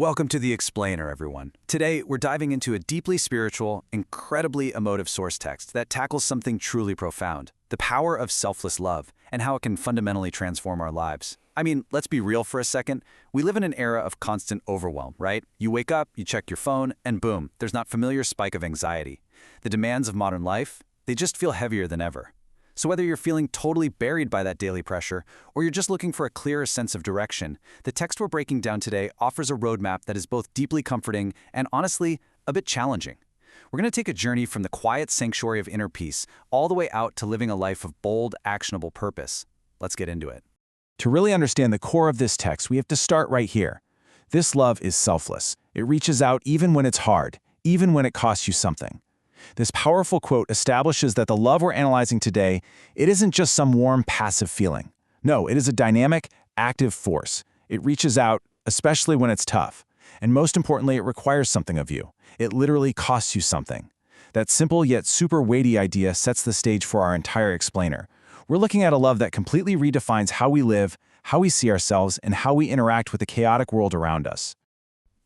Welcome to The Explainer, everyone. Today, we're diving into a deeply spiritual, incredibly emotive source text that tackles something truly profound, the power of selfless love, and how it can fundamentally transform our lives. I mean, let's be real for a second. We live in an era of constant overwhelm, right? You wake up, you check your phone, and boom, there's that familiar spike of anxiety. The demands of modern life, they just feel heavier than ever. So whether you're feeling totally buried by that daily pressure, or you're just looking for a clearer sense of direction, the text we're breaking down today offers a roadmap that is both deeply comforting and, honestly, a bit challenging. We're going to take a journey from the quiet sanctuary of inner peace all the way out to living a life of bold, actionable purpose. Let's get into it. To really understand the core of this text, we have to start right here. This love is selfless. It reaches out even when it's hard, even when it costs you something. This powerful quote establishes that the love we're analyzing today, it isn't just some warm, passive feeling. No, it is a dynamic, active force. It reaches out, especially when it's tough. And most importantly, it requires something of you. It literally costs you something. That simple yet super weighty idea sets the stage for our entire explainer. We're looking at a love that completely redefines how we live, how we see ourselves, and how we interact with the chaotic world around us.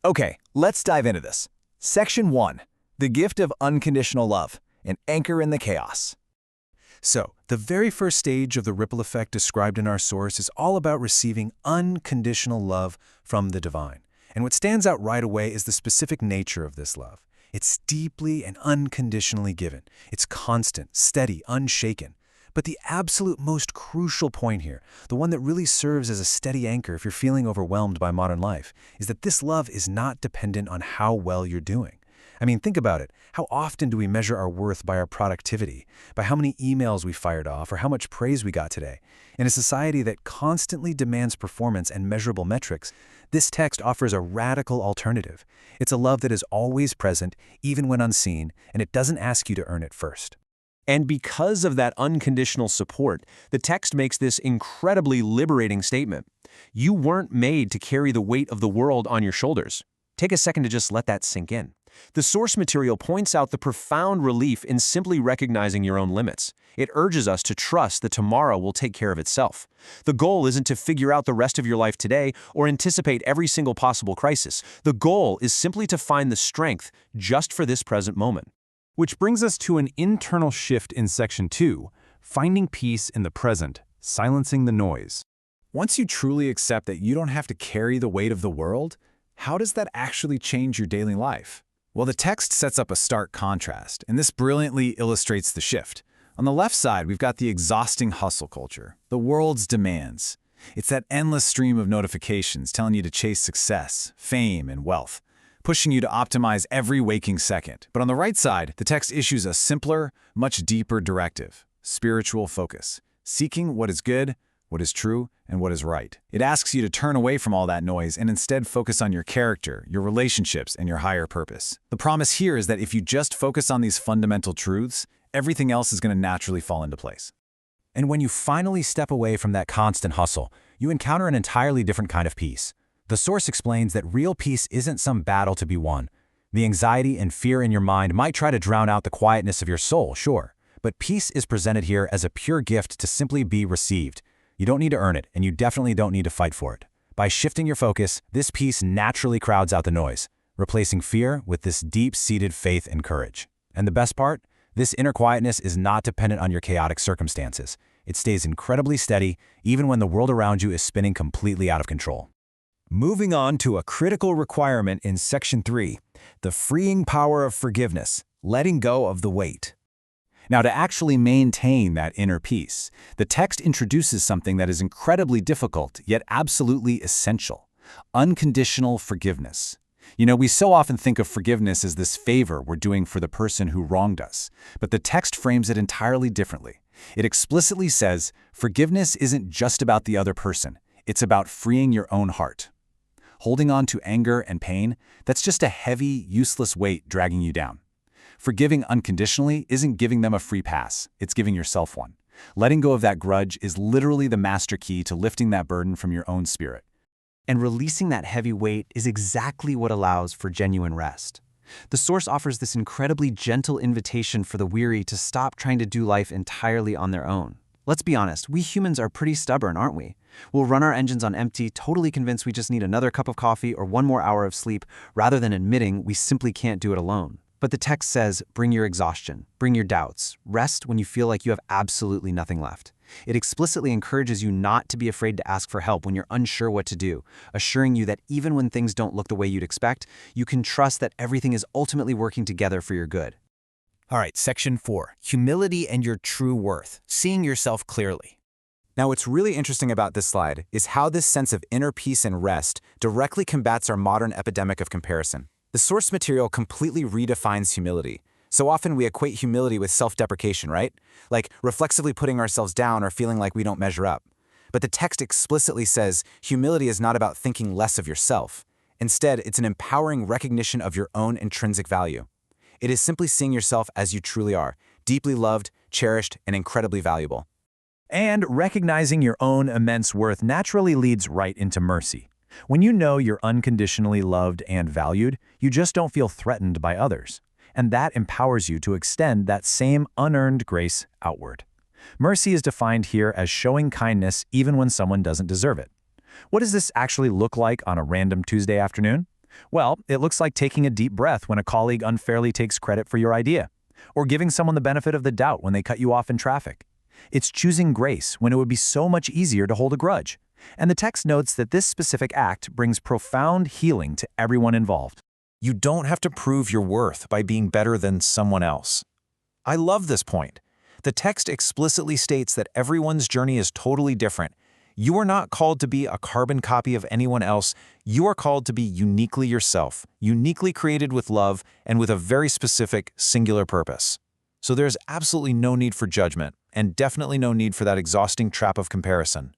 Okay, let's dive into this. Section 1. The gift of unconditional love, an anchor in the chaos. So, the very first stage of the ripple effect described in our source is all about receiving unconditional love from the divine. And what stands out right away is the specific nature of this love. It's deeply and unconditionally given. It's constant, steady, unshaken. But the absolute most crucial point here, the one that really serves as a steady anchor if you're feeling overwhelmed by modern life, is that this love is not dependent on how well you're doing. I mean, think about it. How often do we measure our worth by our productivity, by how many emails we fired off, or how much praise we got today? In a society that constantly demands performance and measurable metrics, this text offers a radical alternative. It's a love that is always present, even when unseen, and it doesn't ask you to earn it first. And because of that unconditional support, the text makes this incredibly liberating statement. You weren't made to carry the weight of the world on your shoulders. Take a second to just let that sink in. The source material points out the profound relief in simply recognizing your own limits. It urges us to trust that tomorrow will take care of itself. The goal isn't to figure out the rest of your life today or anticipate every single possible crisis. The goal is simply to find the strength just for this present moment. Which brings us to an internal shift in Section 2, finding peace in the present, silencing the noise. Once you truly accept that you don't have to carry the weight of the world, how does that actually change your daily life? Well, the text sets up a stark contrast, and this brilliantly illustrates the shift. On the left side, we've got the exhausting hustle culture, the world's demands. It's that endless stream of notifications telling you to chase success, fame, and wealth, pushing you to optimize every waking second. But on the right side, the text issues a simpler, much deeper directive: spiritual focus, seeking what is good, what is true, and what is right. It asks you to turn away from all that noise and instead focus on your character, your relationships, and your higher purpose. The promise here is that if you just focus on these fundamental truths, everything else is going to naturally fall into place. And when you finally step away from that constant hustle, you encounter an entirely different kind of peace. The source explains that real peace isn't some battle to be won. The anxiety and fear in your mind might try to drown out the quietness of your soul, sure, but peace is presented here as a pure gift to simply be received. You don't need to earn it, and you definitely don't need to fight for it. By shifting your focus, this peace naturally crowds out the noise, replacing fear with this deep-seated faith and courage. And the best part? This inner quietness is not dependent on your chaotic circumstances. It stays incredibly steady, even when the world around you is spinning completely out of control. Moving on to a critical requirement in Section 3, the freeing power of forgiveness, letting go of the weight. Now, to actually maintain that inner peace, the text introduces something that is incredibly difficult, yet absolutely essential: unconditional forgiveness. You know, we so often think of forgiveness as this favor we're doing for the person who wronged us, but the text frames it entirely differently. It explicitly says, forgiveness isn't just about the other person, it's about freeing your own heart. Holding on to anger and pain, that's just a heavy, useless weight dragging you down. Forgiving unconditionally isn't giving them a free pass, it's giving yourself one. Letting go of that grudge is literally the master key to lifting that burden from your own spirit. And releasing that heavy weight is exactly what allows for genuine rest. The source offers this incredibly gentle invitation for the weary to stop trying to do life entirely on their own. Let's be honest, we humans are pretty stubborn, aren't we? We'll run our engines on empty, totally convinced we just need another cup of coffee or one more hour of sleep, rather than admitting we simply can't do it alone. But the text says, bring your exhaustion, bring your doubts, rest when you feel like you have absolutely nothing left. It explicitly encourages you not to be afraid to ask for help when you're unsure what to do, assuring you that even when things don't look the way you'd expect, you can trust that everything is ultimately working together for your good. All right, section 4, humility and your true worth, seeing yourself clearly. Now, what's really interesting about this slide is how this sense of inner peace and rest directly combats our modern epidemic of comparison. The source material completely redefines humility. So often we equate humility with self-deprecation, right? Like reflexively putting ourselves down or feeling like we don't measure up. But the text explicitly says humility is not about thinking less of yourself. Instead, it's an empowering recognition of your own intrinsic value. It is simply seeing yourself as you truly are, deeply loved, cherished, and incredibly valuable. And recognizing your own immense worth naturally leads right into mercy. When you know you're unconditionally loved and valued, you just don't feel threatened by others. And that empowers you to extend that same unearned grace outward. Mercy is defined here as showing kindness even when someone doesn't deserve it. What does this actually look like on a random Tuesday afternoon? Well, it looks like taking a deep breath when a colleague unfairly takes credit for your idea, or giving someone the benefit of the doubt when they cut you off in traffic. It's choosing grace when it would be so much easier to hold a grudge. And the text notes that this specific act brings profound healing to everyone involved. You don't have to prove your worth by being better than someone else. I love this point. The text explicitly states that everyone's journey is totally different. You are not called to be a carbon copy of anyone else. You are called to be uniquely yourself, uniquely created with love and with a very specific, singular purpose. So there's absolutely no need for judgment, and definitely no need for that exhausting trap of comparison.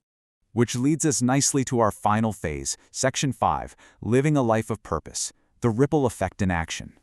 Which leads us nicely to our final phase, Section 5, Living a Life of Purpose, the ripple effect in action.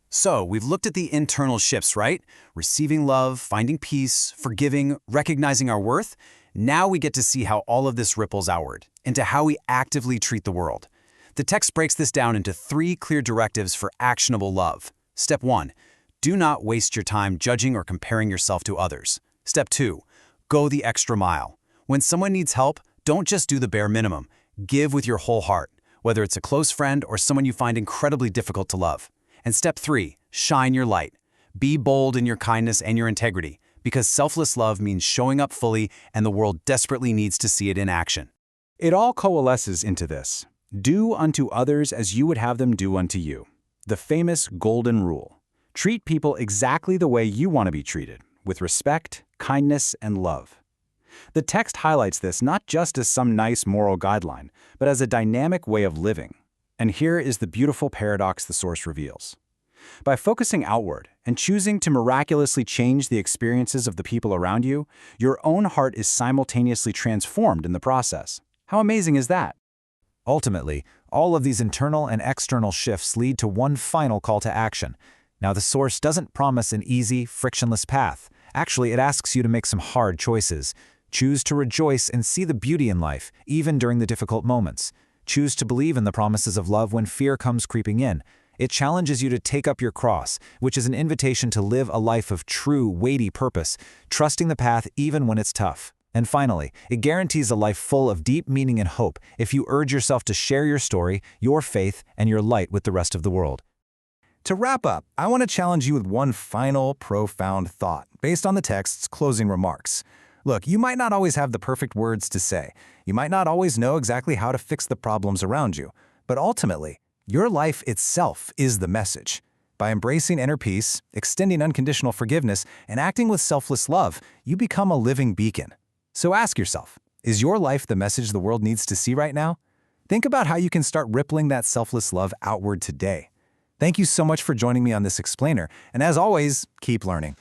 So, we've looked at the internal shifts, right? Receiving love, finding peace, forgiving, recognizing our worth. Now we get to see how all of this ripples outward, into how we actively treat the world. The text breaks this down into 3 clear directives for actionable love. Step 1, do not waste your time judging or comparing yourself to others. Step 2, go the extra mile. When someone needs help, don't just do the bare minimum. Give with your whole heart, whether it's a close friend or someone you find incredibly difficult to love. And step 3, shine your light. Be bold in your kindness and your integrity, because selfless love means showing up fully, and the world desperately needs to see it in action. It all coalesces into this. Do unto others as you would have them do unto you. The famous golden rule. Treat people exactly the way you want to be treated, with respect, kindness, and love. The text highlights this not just as some nice moral guideline, but as a dynamic way of living. And here is the beautiful paradox the source reveals. By focusing outward and choosing to miraculously change the experiences of the people around you, your own heart is simultaneously transformed in the process. How amazing is that? Ultimately, all of these internal and external shifts lead to one final call to action. Now, the source doesn't promise an easy, frictionless path. Actually, it asks you to make some hard choices. Choose to rejoice and see the beauty in life, even during the difficult moments. Choose to believe in the promises of love when fear comes creeping in. It challenges you to take up your cross, which is an invitation to live a life of true, weighty purpose, trusting the path even when it's tough. And finally, it guarantees a life full of deep meaning and hope if you urge yourself to share your story, your faith, and your light with the rest of the world. To wrap up, I want to challenge you with one final, profound thought, based on the text's closing remarks. Look, you might not always have the perfect words to say. You might not always know exactly how to fix the problems around you. But ultimately, your life itself is the message. By embracing inner peace, extending unconditional forgiveness, and acting with selfless love, you become a living beacon. So ask yourself, is your life the message the world needs to see right now? Think about how you can start rippling that selfless love outward today. Thank you so much for joining me on this explainer, and as always, keep learning.